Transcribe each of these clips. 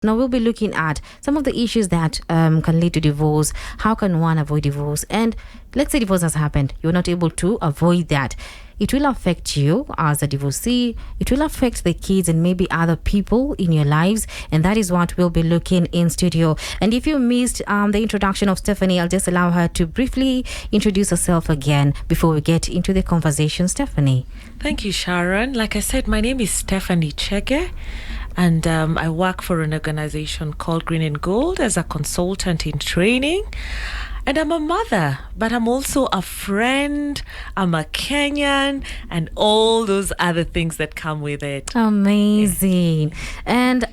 Now we'll be looking at some of the issues that can lead to divorce. How can one avoid divorce? And let's say divorce has happened. You're not able to avoid that. It will affect you as a divorcee. It will affect the kids and maybe other people in your lives. And that is what we'll be looking in studio. And if you missed the introduction of Stephanie, I'll just allow her to briefly introduce herself again before we get into the conversation. Stephanie. Thank you, Sharon. Like I said, my name is Stephanie Chege. And I work for an organization called Green and Gold as a consultant in training. And I'm a mother, but I'm also a friend. I'm a Kenyan and all those other things that come with it. Amazing. And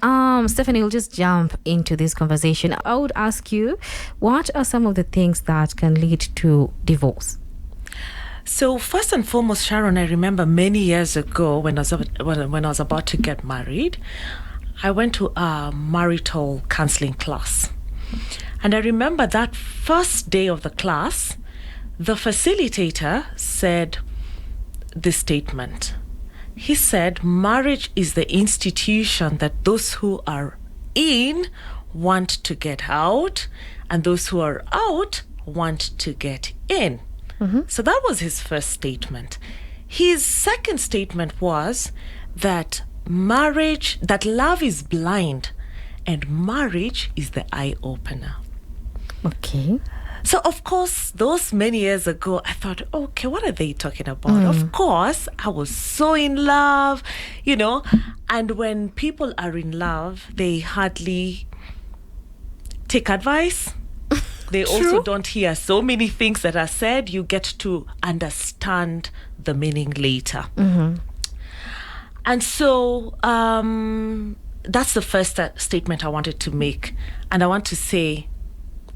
Stephanie, we'll just jump into this conversation. I would ask you, what are some of the things that can lead to divorce? So first and foremost, Sharon, I remember many years ago when I was about to get married, I went to a marital counseling class. And I remember that first day of the class, the facilitator said this statement. He said, marriage is the institution that those who are in want to get out, and those who are out want to get in. Mm-hmm. So that was his first statement. His second statement was that love is blind and marriage is the eye opener. Okay. So of course, those many years ago, I thought, okay, what are they talking about? Of course, I was so in love, and when people are in love, they hardly take advice. They also don't hear so many things that are said. You get to understand the meaning later. Mm-hmm. And so that's the first statement I wanted to make. And I want to say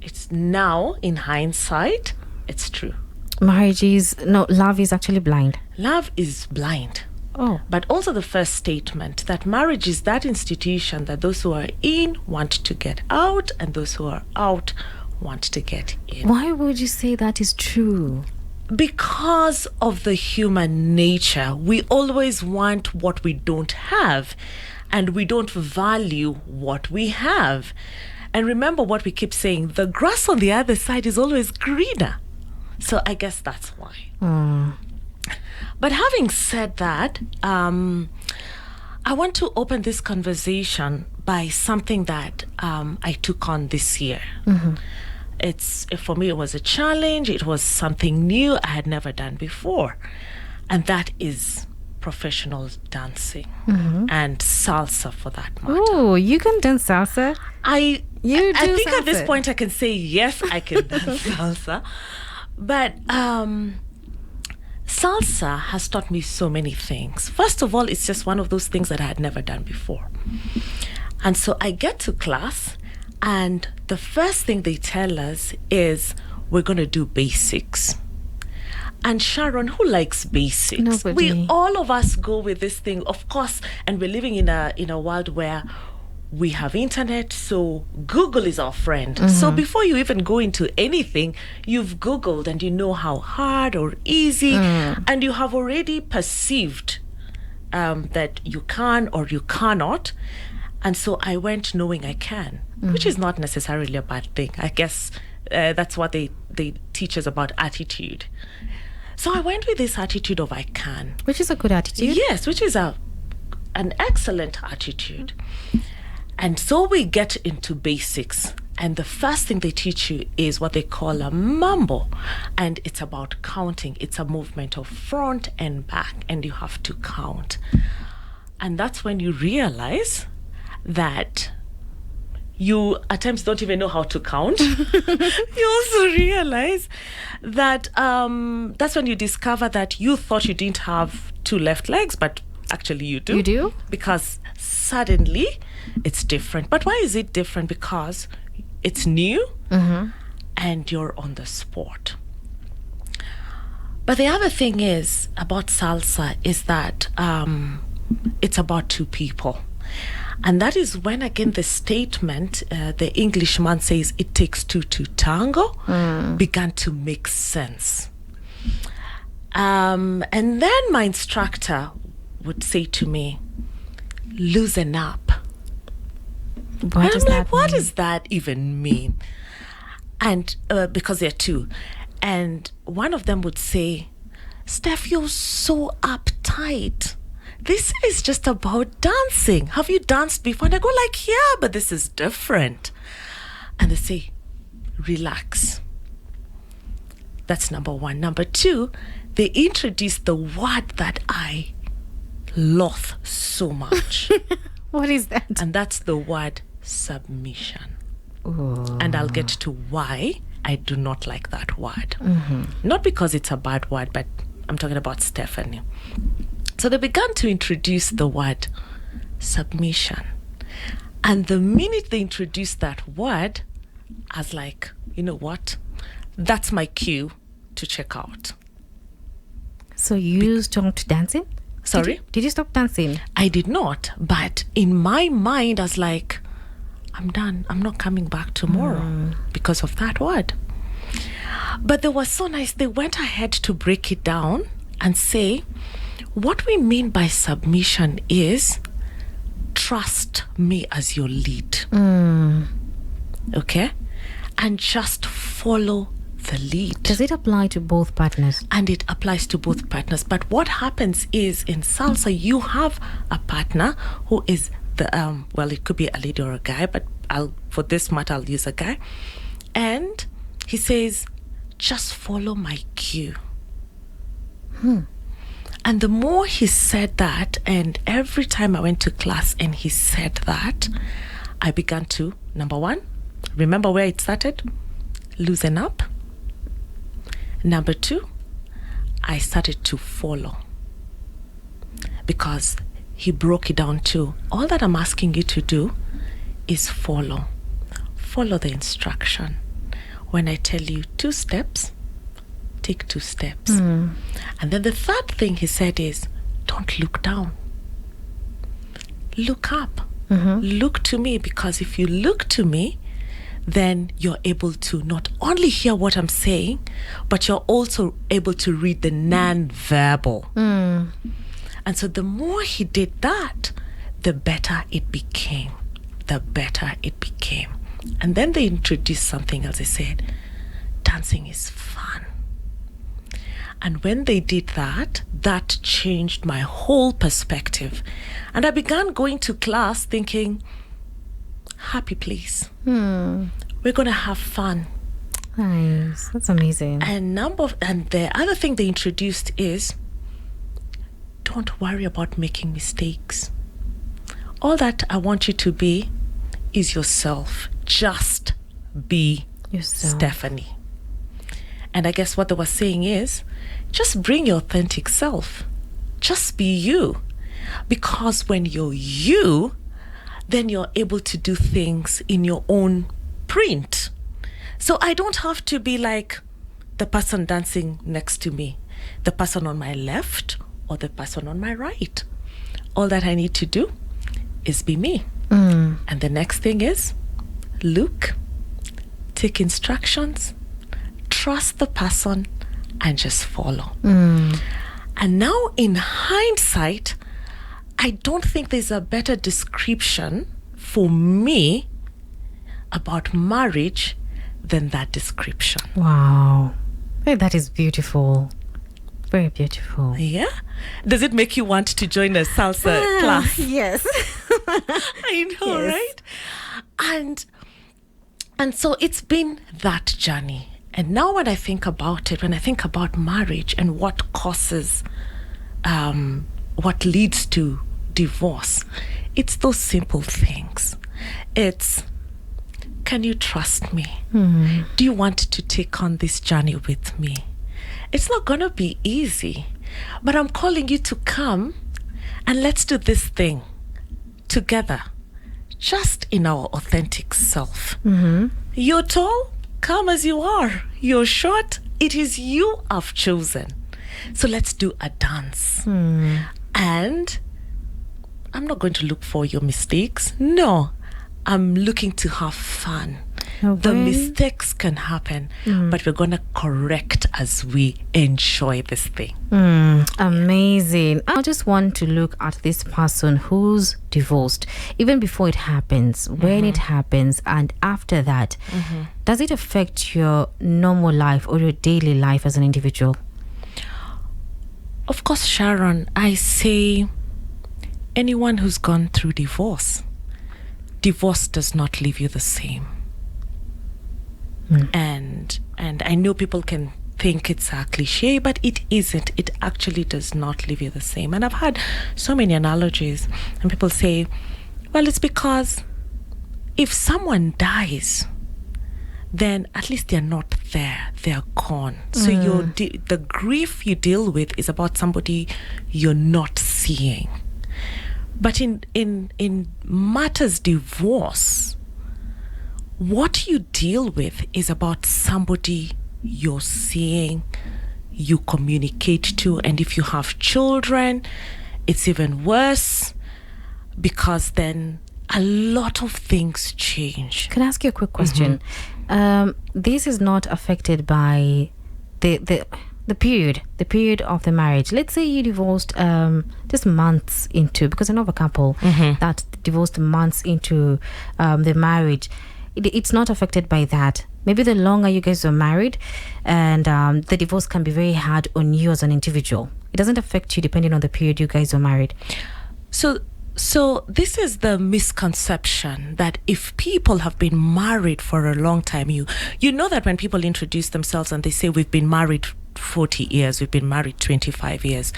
it's now, in hindsight, it's true. Love is actually blind. Love is blind. Oh. But also the first statement that marriage is that institution that those who are in want to get out and those who are out want to get in. Why would you say that is true? Because of the human nature. We always want what we don't have, and we don't value what we have. And remember what we keep saying, the grass on the other side is always greener. So I guess that's why. But having said that, I want to open this conversation by something that I took on this year. Mm-hmm. For me, it was a challenge. It was something new I had never done before. And that is professional dancing and salsa, for that matter. Oh, you can dance salsa? I think salsa. At this point I can say, yes, I can dance salsa. But salsa has taught me so many things. First of all, it's just one of those things that I had never done before. And so I get to class, and the first thing they tell us is we're going to do basics. And Sharon, who likes basics? Nobody. All of us go with this thing, of course, and we're living in a world where we have internet, so Google is our friend. Mm-hmm. So before you even go into anything, you've Googled and you know how hard or easy, and you have already perceived that you can or you cannot. And so I went knowing I can, which is not necessarily a bad thing. I guess that's what they teach us about attitude. So I went with this attitude of I can. Which is a good attitude. Yes, which is an excellent attitude. And so we get into basics. And the first thing they teach you is what they call a mambo. And it's about counting. It's a movement of front and back. And you have to count. And that's when you realize that you at times don't even know how to count. You also realize that that's when you discover that you thought you didn't have two left legs, but actually you do. You do? Because suddenly it's different. But why is it different? Because it's new and you're on the spot. But the other thing is about salsa is that it's about two people. And that is when, again, the statement, the Englishman says, it takes two to tango, began to make sense. And then my instructor would say to me, loosen up. What and does I'm that like, what mean? does that even mean? And because there are two. And one of them would say, Steph, you're so uptight. This is just about dancing. Have you danced before? And I go like, yeah, but this is different. And they say, relax. That's number one. Number two, they introduce the word that I loathe so much. What is that? And that's the word submission. Ooh. And I'll get to why I do not like that word. Not because it's a bad word, but I'm talking about Stephanie. So they began to introduce the word submission. And the minute they introduced that word, I was like, you know what? That's my cue to check out. So you stopped dancing? Sorry? Did you stop dancing? I did not. But in my mind, I was like, I'm done. I'm not coming back tomorrow because of that word. But they were so nice. They went ahead to break it down and say, what we mean by submission is trust me as your lead. Okay? And just follow the lead. Does it apply to both partners? And it applies to both partners. But what happens is in salsa, you have a partner who is the, well, it could be a lady or a guy, but for this matter, I'll use a guy. And he says, just follow my cue. And the more he said that, and every time I went to class and he said that, I began to, number one, remember where it started? Loosen up. Number two, I started to follow. Because he broke it down to, all that I'm asking you to do is follow. Follow the instruction. When I tell you 2 steps, take 2 steps. And then the third thing he said is, don't look down. Look up. Look to me, because if you look to me, then you're able to not only hear what I'm saying, but you're also able to read the non-verbal. And so the more he did that, the better it became. The better it became. And then they introduced something else. They said, dancing is fun. And when they did that, that changed my whole perspective. And I began going to class thinking, happy place. We're going to have fun. Nice. That's amazing. And the other thing they introduced is, don't worry about making mistakes. All that I want you to be is yourself. Just be Yourself. Stephanie. And I guess what they were saying is, just bring your authentic self. Just be you. Because when you're you, then you're able to do things in your own print. So I don't have to be like the person dancing next to me, the person on my left, or the person on my right. All that I need to do is be me. And the next thing is, look, take instructions, trust the person, and just follow. And now in hindsight, I don't think there's a better description for me about marriage than that description. Wow. Hey, that is beautiful. Very beautiful. Yeah? Does it make you want to join a salsa class? Yes. I know, Yes. right? And so it's been that journey. And now when I think about it, when I think about marriage and what causes, what leads to divorce, it's those simple things. It's, can you trust me? Do you want to take on this journey with me? It's not going to be easy, but I'm calling you to come and let's do this thing together, just in our authentic self. You're tall, come as you are. You're short, it is you I've chosen. So let's do a dance. And I'm not going to look for your mistakes. No, I'm looking to have fun. The way. mistakes can happen, but we're going to correct as we enjoy this thing. Amazing. I just want to look at this person who's divorced, even before it happens, when it happens, and after that. Does it affect your normal life or your daily life as an individual? Of course, Sharon, I say anyone who's gone through divorce does not leave you the same. And I know people can think it's a cliche, but it isn't. It actually does not leave you the same. And I've had so many analogies, and people say, well, it's because if someone dies, then at least they're not there, they're gone. So the grief you deal with is about somebody you're not seeing. But in matters divorce, what you deal with is about somebody you're seeing, you communicate to, and if you have children, it's even worse, because then a lot of things change. Can I ask you a quick question? This is not affected by the period of the marriage. Let's say you divorced just months into, because I know of a couple that divorced months into the marriage. It's not affected by that. Maybe the longer you guys are married, and the divorce can be very hard on you as an individual. It doesn't affect you depending on the period you guys are married. So this is the misconception that if people have been married for a long time, you know that when people introduce themselves and they say we've been married 40 years, we've been married 25 years,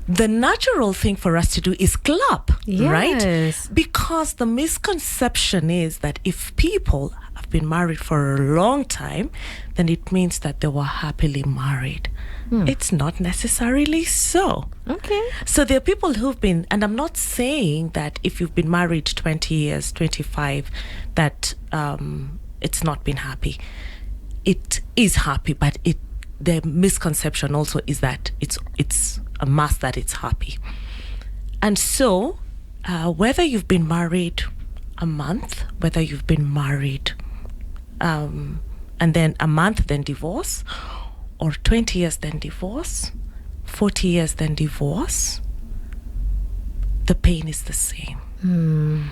the natural thing for us to do is clap, right? Yes. Because the misconception is that if people have been married for a long time, then it means that they were happily married. It's not necessarily so. Okay. So there are people who've been, and I'm not saying that if you've been married 20 years, 25, that it's not been happy. It is happy, but the misconception also is that it's a must that it's happy. And so whether you've been married a month, whether you've been married and then a month then divorce, or 20 years then divorce, 40 years then divorce, the pain is the same. And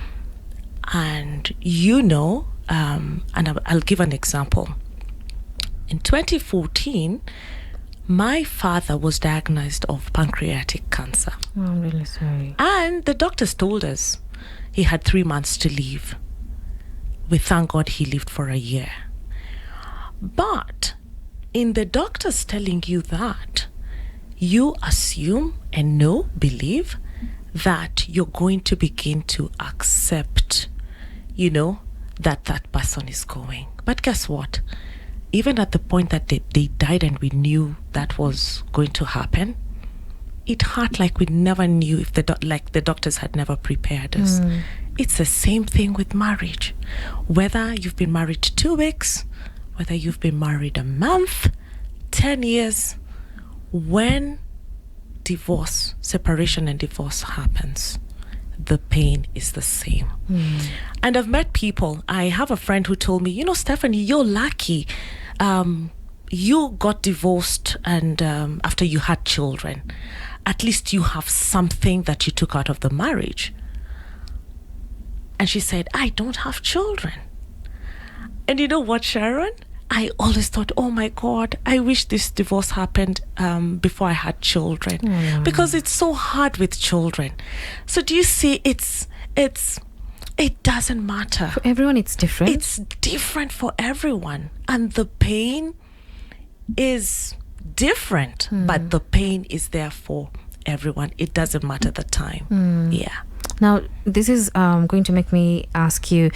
and I'll give an example. In 2014, my father was diagnosed of pancreatic cancer. Oh, I'm really sorry. And the doctors told us he had 3 months to live. We thank God he lived for a year. But in the doctors telling you that, you assume and believe that you're going to begin to accept, that person is going. But guess what? Even at the point that they died and we knew that was going to happen, it hurt like we never knew, if the doctors had never prepared us. It's the same thing with marriage. Whether you've been married 2 weeks, whether you've been married a month, 10 years, when separation and divorce happens, the pain is the same. And I've met people. I have a friend who told me, Stephanie, you're lucky. You got divorced and after you had children. At least you have something that you took out of the marriage. And she said, I don't have children. And you know what, Sharon? I always thought, oh my God, I wish this divorce happened before I had children. Because it's so hard with children. So do you see, it doesn't matter. For everyone, it's different. It's different for everyone. And the pain is different, but the pain is there for everyone. It doesn't matter the time. Yeah. Now, this is going to make me ask you,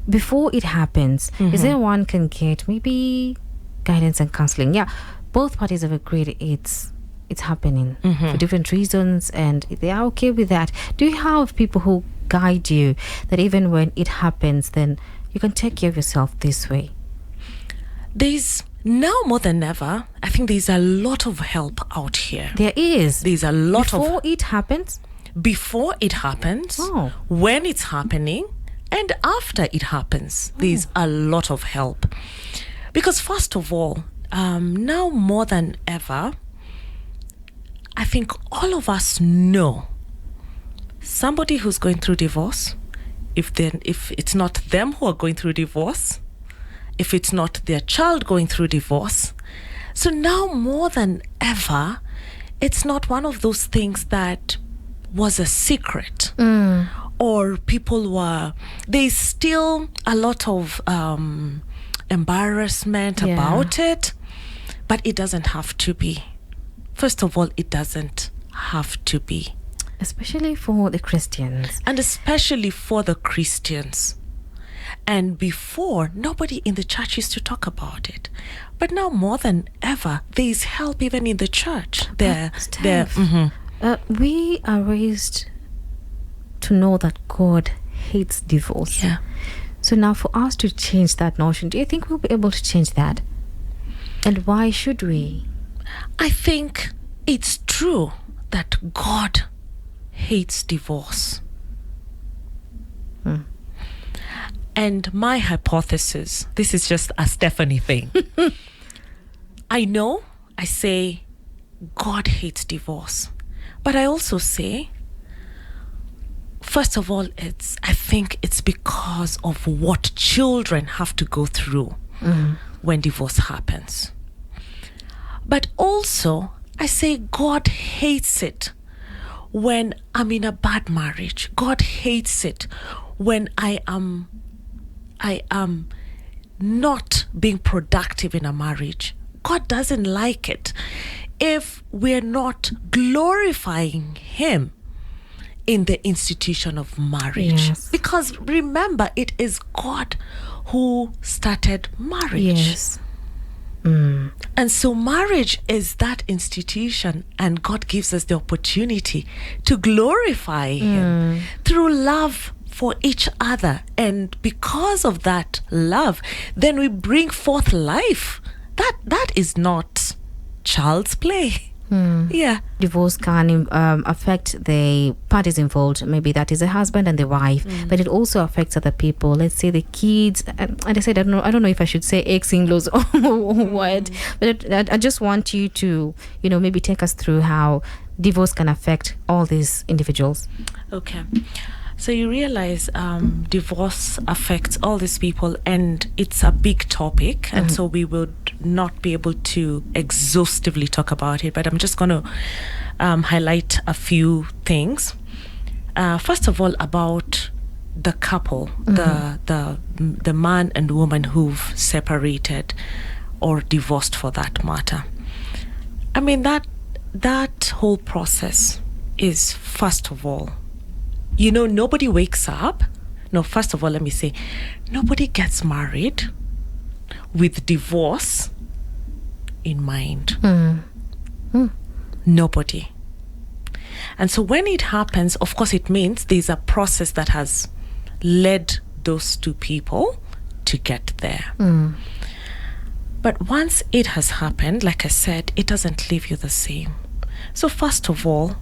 before it happens, is there one can get maybe guidance and counseling? Yeah, both parties have agreed it's happening for different reasons, and they are okay with that. Do you have people who guide you that even when it happens, then you can take care of yourself this way? There's now more than ever, I think there's a lot of help out here. There is. There's a lot before it happens. Before it happens, Oh. when it's happening, And after it happens, there's a lot of help. Because first of all, now more than ever, I think all of us know somebody who's going through divorce. If it's not them who are going through divorce, if it's not their child going through divorce. So now more than ever, it's not one of those things that was a secret, or people there's still a lot of embarrassment about it, but it doesn't have to be. First of all, it doesn't have to be. Especially for the Christians. And especially for the Christians. And before, nobody in the church used to talk about it. But now more than ever, there is help even in the church. We are raised to know that God hates divorce. Yeah. So now for us to change that notion, do you think we'll be able to change that? And why should we? I think it's true that God hates divorce. And my hypothesis, this is just a Stephanie thing. I say God hates divorce. But I also say, first of all, I think it's because of what children have to go through when divorce happens. But also, I say God hates it when I'm in a bad marriage. God hates it when I am not being productive in a marriage. God doesn't like it if we're not glorifying Him in the institution of marriage. Yes. Because remember, it is God who started marriage. Yes. And so marriage is that institution, and God gives us the opportunity to glorify Him through love for each other. And because of that love, then we bring forth life. That is not child's play. Yeah. Divorce can affect the parties involved. Maybe that is the husband and the wife, but it also affects other people. Let's say the kids. And I said, I don't know if I should say ex-in-laws or what, but I just want you to, maybe take us through how divorce can affect all these individuals. Okay. So you realize divorce affects all these people, and it's a big topic, and so we would not be able to exhaustively talk about it, but I'm just going to highlight a few things. First of all, about the couple, the man and woman who've separated or divorced for that matter. I mean, that whole process is, first of all, nobody wakes up. No, first of all, let me say, nobody gets married with divorce in mind. Nobody. And so when it happens, of course, it means there's a process that has led those two people to get there. But once it has happened, like I said, it doesn't leave you the same. So first of all,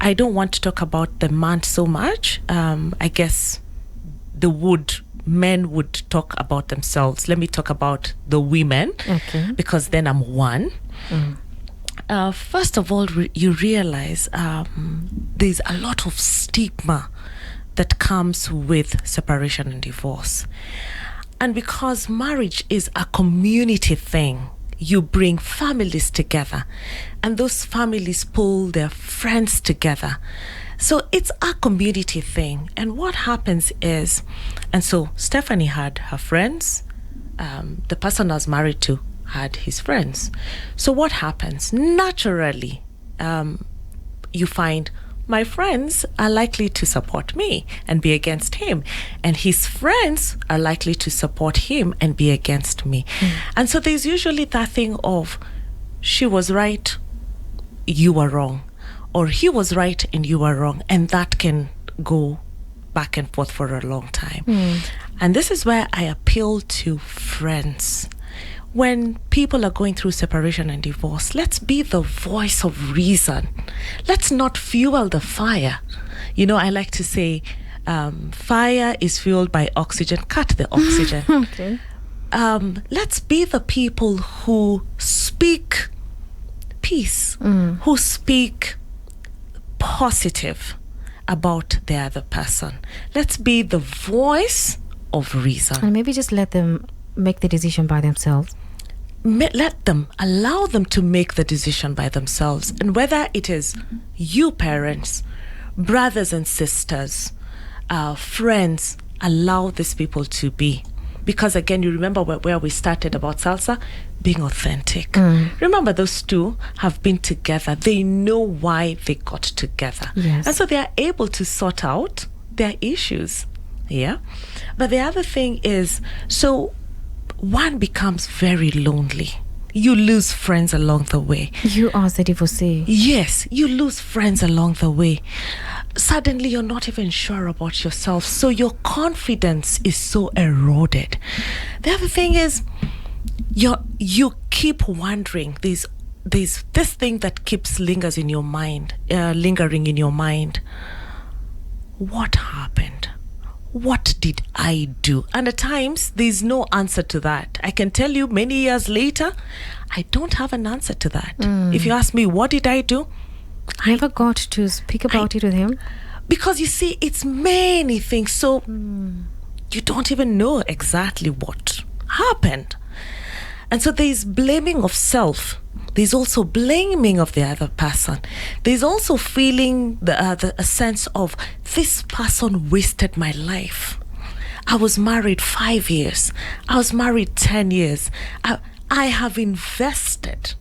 I don't want to talk about the man so much. I guess men would talk about themselves. Let me talk about the women, because then I'm one. First of all, you realize there's a lot of stigma that comes with separation and divorce. And because marriage is a community thing, you bring families together, and those families pull their friends together. So it's a community thing. And what happens is, and so Stephanie had her friends, the person I was married to had his friends. So what happens? Naturally, you find my friends are likely to support me and be against him, and his friends are likely to support him and be against me. And so there's usually that thing of, she was right, you were wrong, or he was right and you were wrong, and that can go back and forth for a long time. And this is where I appeal to friends. When people are going through separation and divorce, let's be the voice of reason. Let's not fuel the fire. I like to say, Fire is fueled by oxygen. Cut the oxygen. Okay. Let's be the people who speak peace, who speak positive about the other person. Let's be the voice of reason. And maybe just let them make the decision by themselves. Allow them to make the decision by themselves. And whether it is you parents, brothers and sisters, friends, allow these people to be. Because again, you remember where we started about Salsa? Being authentic. Remember, those two have been together. They know why they got together. Yes. And so they are able to sort out their issues. Yeah. But the other thing is, so one becomes very lonely. You lose friends along the way. You as the divorcee. Yes, you lose friends along the way. Suddenly you're not even sure about yourself. So your confidence is so eroded. The other thing is, you keep wondering. There's this thing that keeps lingering in your mind. What happened? What did I do? And at times, there's no answer to that. I can tell you many years later, I don't have an answer to that. If you ask me, what did I do? I never got to speak about it with him. Because you see, it's many things. So you don't even know exactly what happened. And so there's blaming of self. There's also blaming of the other person. There's also feeling a sense of, this person wasted my life. I was married 5 years. I was married 10 years. I have invested,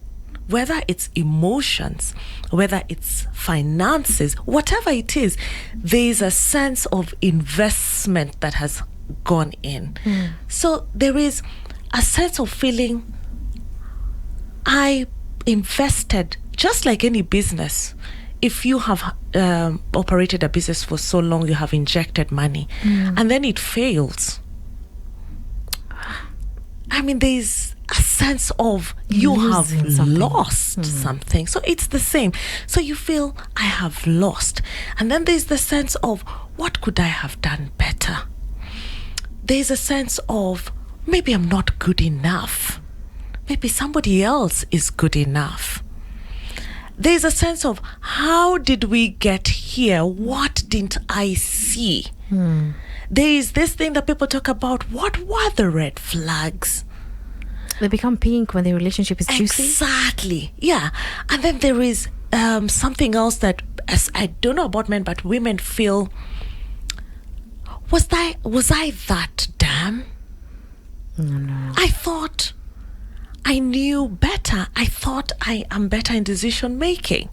whether it's emotions, whether it's finances, whatever it is, there's a sense of investment that has gone in. So there is a sense of feeling, I invested, just like any business. If you have operated a business for so long, you have injected money, and then it fails. I mean, there's a sense of you have lost something. So it's the same. So you feel, I have lost. And then there's the sense of, what could I have done better? There's a sense of, maybe I'm not good enough. Maybe somebody else is good enough. There's a sense of, how did we get here? What didn't I see? There is this thing that people talk about. What were the red flags? They become pink when the relationship is juicy. Exactly. Yeah. And then there is something else that, as I don't know about men, but women feel, was I that damn? No. I thought I knew better. I thought I am better in decision making.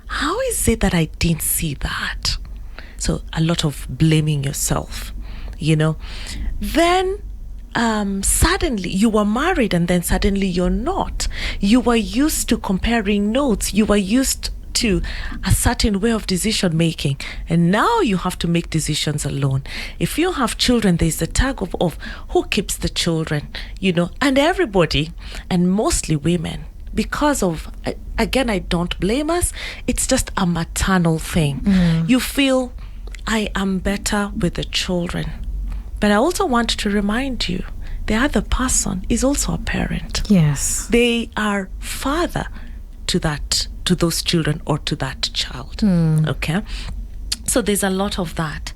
How is it that I didn't see that? So a lot of blaming yourself, Then suddenly you were married, and then suddenly you're not. You were used to comparing notes. You were used to a certain way of decision making, and now you have to make decisions alone. If you have children, there's the tag of who keeps the children, and everybody, and mostly women, because of, again, I don't blame us, it's just a maternal thing. You feel, I am better with the children. But I also want to remind you, the other person is also a parent. Yes. They are father to those children or to that child. Okay? So there's a lot of that.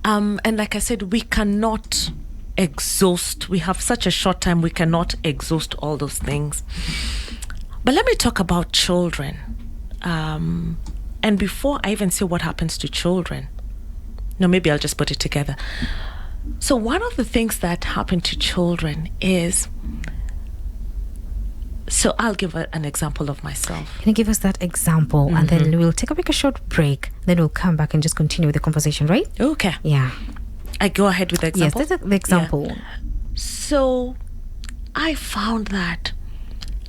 And like I said, we cannot exhaust. We have such a short time, we cannot exhaust all those things. But let me talk about children. And before I even say what happens to children, maybe I'll just put it together. So one of the things that happen to children is, so I'll give an example of myself. Can you give us that example? And then we'll take a short break. Then we'll come back and just continue with the conversation, right? Okay. Yeah. I go ahead with the example? Yes, that's the example. Yeah. So I found that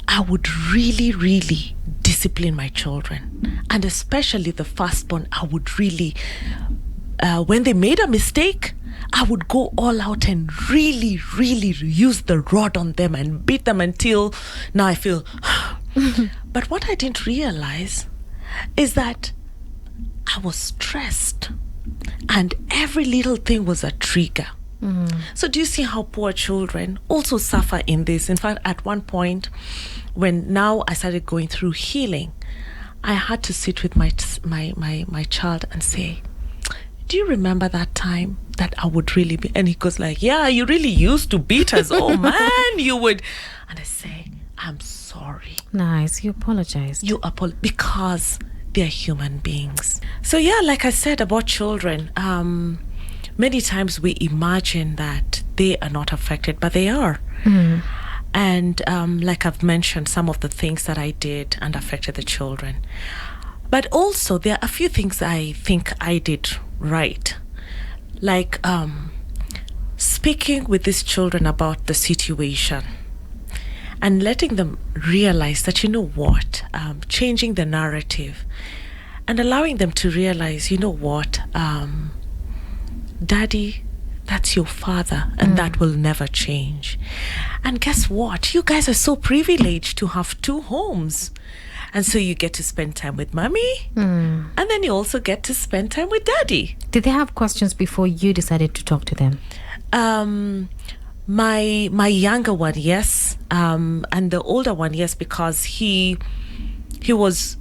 I would really, really discipline my children. And especially the firstborn, I would really, when they made a mistake, I would go all out and really, really use the rod on them and beat them until now I feel. But what I didn't realize is that I was stressed. And every little thing was a trigger. So do you see how poor children also suffer in this? In fact, at one point, when now I started going through healing, I had to sit with my child and say, do you remember that time that I would really be? And he goes like, yeah, you really used to beat us. Oh man, you would. And I say, I'm sorry. Nice. You apologized. Because they're human beings. So yeah, like I said about children, many times we imagine that they are not affected, but they are. And like I've mentioned, some of the things that I did and affected the children. But also, there are a few things I think I did right. Like speaking with these children about the situation and letting them realize that, you know what, changing the narrative and allowing them to realize, you know what, Daddy, that's your father, and that will never change. And guess what? You guys are so privileged to have 2 homes. And so you get to spend time with mommy, and then you also get to spend time with daddy. Did they have questions before you decided to talk to them? My younger one, yes. And the older one, yes, because he was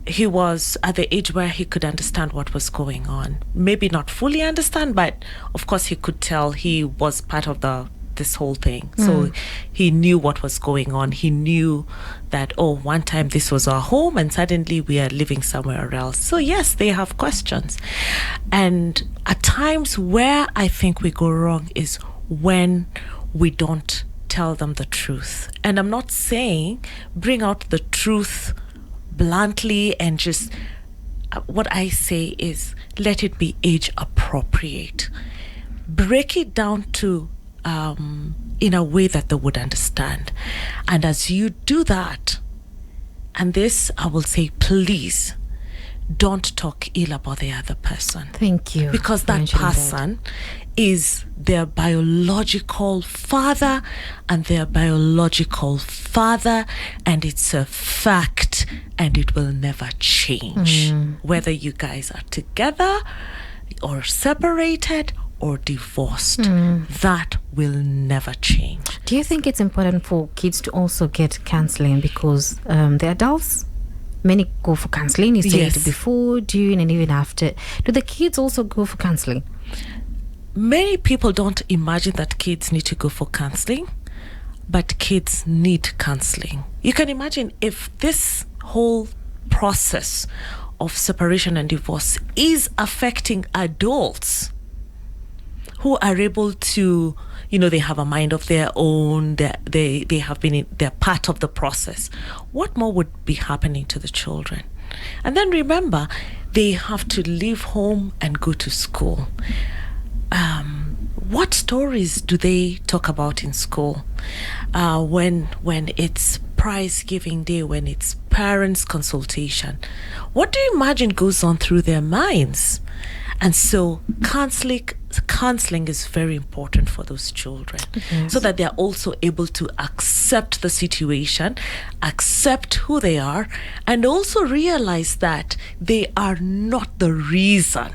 at the age where he could understand what was going on. Maybe not fully understand, but of course he could tell he was part of this whole thing. So he knew what was going on. He knew that, oh, one time this was our home and suddenly we are living somewhere else. So yes, they have questions. And at times where I think we go wrong is when we don't tell them the truth. And I'm not saying bring out the truth bluntly and just, what I say is let it be age appropriate. Break it down to in a way that they would understand. And as you do that, and this I will say, please don't talk ill about the other person. Thank you. Because that person is their biological father and their biological father, and it's a fact and it will never change. Whether you guys are together or separated or divorced, that will never change. Do you think it's important for kids to also get counseling because they're adults? Many go for counseling. You said it before, during, and even after. Do the kids also go for counseling? Many people don't imagine that kids need to go for counseling, but kids need counseling. You can imagine if this whole process of separation and divorce is affecting adults who are able to, they have a mind of their own, they're part of the process. What more would be happening to the children? And then remember, they have to leave home and go to school. What stories do they talk about in school? When it's prize giving day, when it's parents' consultation, what do you imagine goes on through their minds? And so counseling is very important for those children, so that they're also able to accept the situation, accept who they are, and also realize that they are not the reason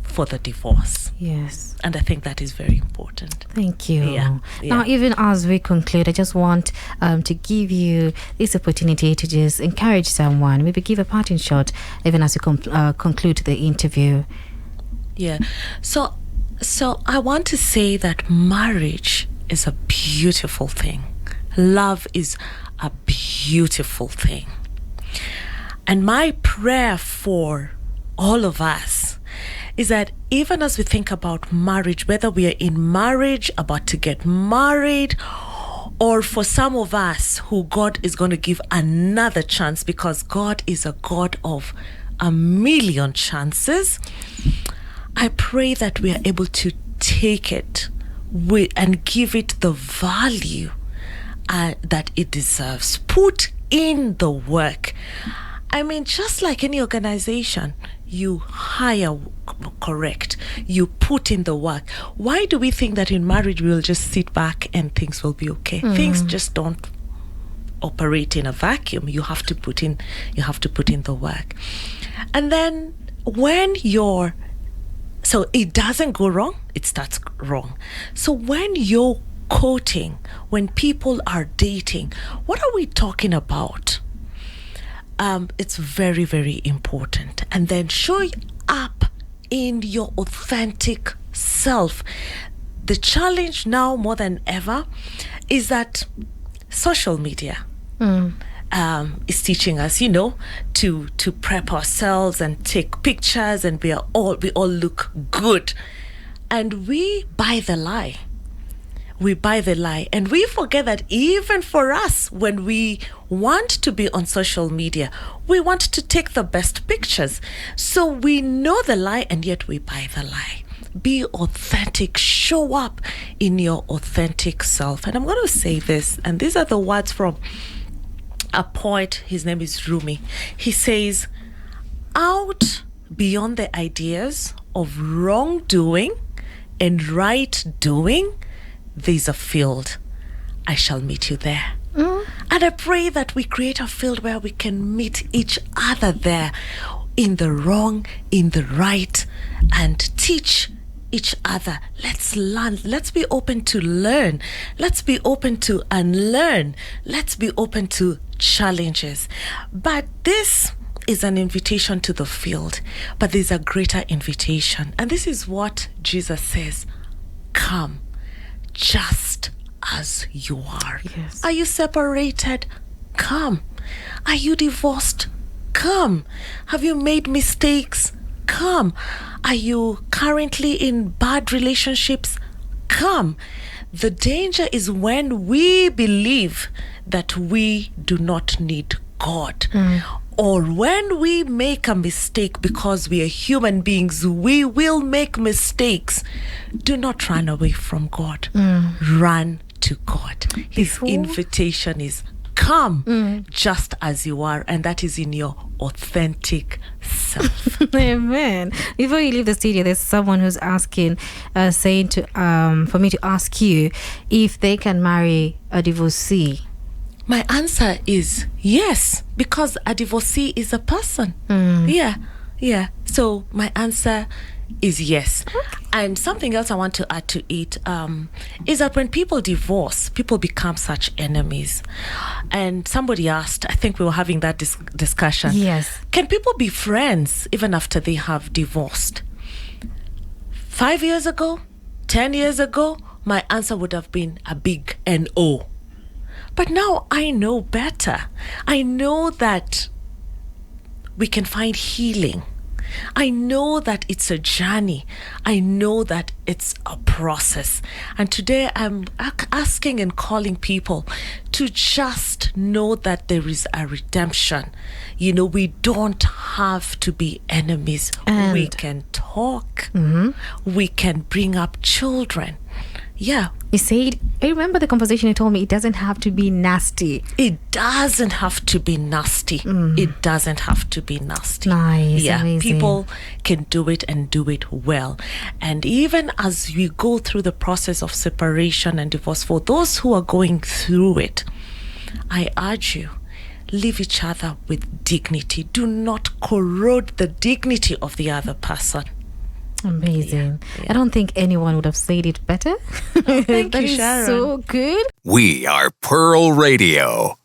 for the divorce. Yes. And I think that is very important. Thank you. Now, even as we conclude, I just want to give you this opportunity to just encourage someone, maybe give a parting shot, even as we conclude the interview. Yeah. So I want to say that marriage is a beautiful thing. Love is a beautiful thing. And my prayer for all of us is that even as we think about marriage, whether we are in marriage, about to get married, or for some of us who God is going to give another chance, because God is a God of 1,000,000 chances, I pray that we are able to take it and give it the value that it deserves. Put in the work. I mean, just like any organization, you hire correct, you put in the work. Why do we think that in marriage we'll just sit back and things will be okay? Things just don't operate in a vacuum. You have to put in the work. And then when you're So it doesn't go wrong, it starts wrong. So when you're courting, when people are dating, what are we talking about? It's very, very important. And then show up in your authentic self. The challenge now more than ever is that social media is teaching us, to prep ourselves and take pictures, and we all look good, and we buy the lie. We buy the lie, and we forget that even for us, when we want to be on social media, we want to take the best pictures. So we know the lie, and yet we buy the lie. Be authentic. Show up in your authentic self. And I'm going to say this, and these are the words from a poet. His name is Rumi. He says, out beyond the ideas of wrongdoing and right doing, there's a field. I shall meet you there. And I pray that we create a field where we can meet each other there, in the wrong, in the right, and teach each other. Let's learn. Let's be open to learn. Let's be open to unlearn. Let's be open to challenges. But this is an invitation to the field. But there's a greater invitation. And this is what Jesus says. Come, just as you are. Yes. Are you separated? Come. Are you divorced? Come. Have you made mistakes? Come. Are you currently in bad relationships? Come. The danger is when we believe that we do not need God. Or when we make a mistake, because we are human beings, we will make mistakes. Do not run away from God. Run to God. His invitation is come just as you are, and that is in your authentic self. Amen. Before you leave the studio, there's someone who's asking, saying for me to ask you if they can marry a divorcee. My answer is yes, because a divorcee is a person. Yeah. So my answer is yes. And something else I want to add to it is that when people divorce, people become such enemies. And somebody asked, I think we were having that discussion. Yes. Can people be friends even after they have divorced? 5 years ago, 10 years ago, my answer would have been a big no. But now I know better. I know that we can find healing. I know that it's a journey. I know that it's a process. And today I'm asking and calling people to just know that there is a redemption. We don't have to be enemies. And we can talk. We can bring up children. Yeah. You said, I remember the conversation you told me, it doesn't have to be nasty. It doesn't have to be nasty. It doesn't have to be nasty. Nice. Yeah, Amazing. people can do it and do it well. And even as we go through the process of separation and divorce, for those who are going through it, I urge you, leave each other with dignity. Do not corrode the dignity of the other person. Amazing. Yeah. I don't think anyone would have said it better. Thank That you, is Sharon. so good. We are Pearl Radio.